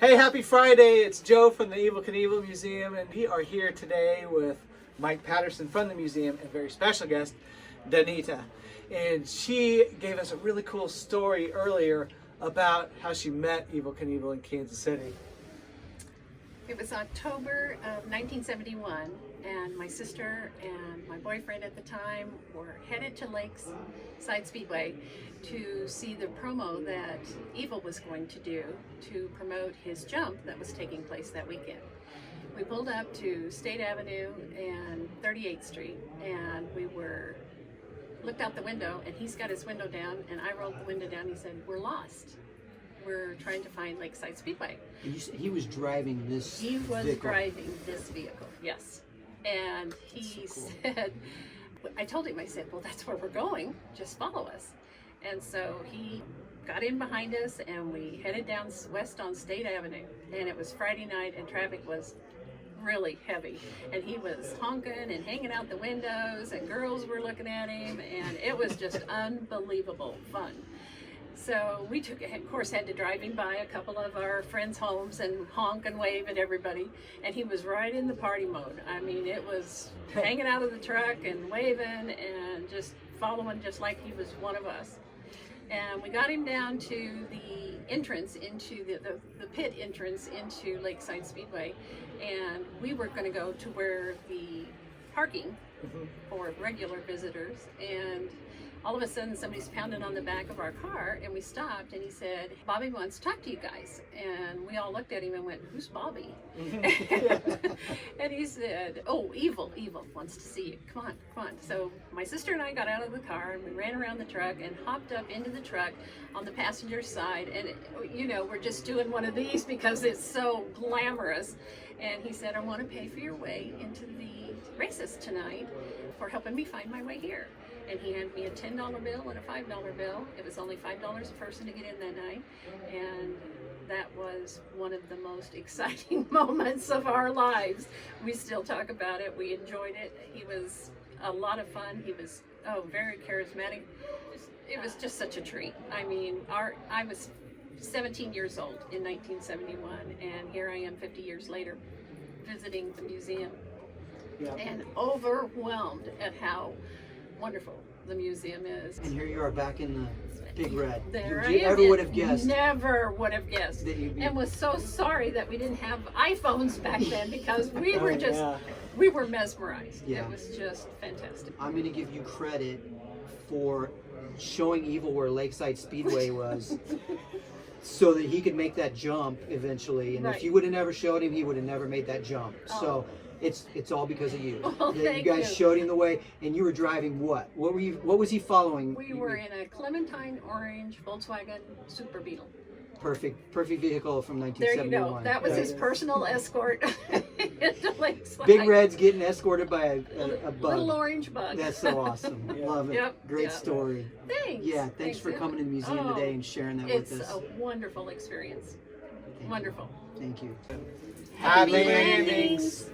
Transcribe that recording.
Hey, happy Friday. It's Joe from the Evel Knievel Museum, and we are here today with Mike Patterson from the museum and a very special guest, Donita. And she gave us a really cool story earlier about how she met Evel Knievel in Kansas City. It was October of 1971, and my sister and my boyfriend at the time were headed to Lakeside Speedway to see the promo that Evel was going to do to promote his jump that was taking place that weekend. We pulled up to State Avenue and 38th Street, and we looked out the window, and he's got his window down, and I rolled the window down. He said, "We're lost. We're trying to find Lakeside Speedway." And you said he was driving this He was vehicle. driving this vehicle, yes. And he so cool. said, I told him, I said, "Well, that's where we're going. Just follow us." And so he got in behind us, and we headed down west on State Avenue. And it was Friday night, and traffic was really heavy. And he was honking and hanging out the windows, and girls were looking at him, and it was just unbelievable fun. So we of course, had to drive him by a couple of our friends' homes and honk and wave at everybody. And he was right in the party mode. I mean, it was hanging out of the truck and waving and just following just like he was one of us. And we got him down to the entrance into the pit entrance into Lakeside Speedway. And we were going to go to where the parking for regular visitors. And all of a sudden, somebody's pounding on the back of our car, and we stopped, and he said, "Bobby wants to talk to you guys." And we all looked at him and went, "Who's Bobby?" And he said, "Oh, Evel wants to see you. Come on." So my sister and I got out of the car, and we ran around the truck and hopped up into the truck on the passenger side. And, we're just doing one of these because it's so glamorous. And he said, "I want to pay for your way into the races tonight for helping me find my way here." And he handed me a $10 bill and a $5 bill. It was only $5 a person to get in that night. And that was one of the most exciting moments of our lives. We still talk about it. We enjoyed it. He was a lot of fun. He was, very charismatic. It was just such a treat. I mean, I was 17 years old in 1971, and here I am 50 years later visiting the museum and overwhelmed at how wonderful the museum is. And here you are back in the Big Red. There You I am. ever would have guessed? Never would have guessed. That you'd be- And was so sorry that we didn't have iPhones back then, because we were just, yeah. we were mesmerized. Yeah. It was just fantastic. I'm going to give you credit for showing Evel where Lakeside Speedway was so that he could make that jump eventually. And Right. if you would have never showed him, he would have never made that jump. Oh. So it's all because of you. Well, That thank you guys you. showed him the way, and you were driving what? What was he following? We were in a Clementine orange Volkswagen Super Beetle. Perfect vehicle from There 1971. you go. That was Yeah. his personal escort into Lakeside. Big Red's getting escorted by a bug. Little orange bug. That's so awesome. Love it. Yep, Great yep. story. Thanks. Yeah, thanks for Evan. coming to the museum today and sharing that with It's us. a wonderful experience. Thank you. Wonderful. Thank you. Happy landings.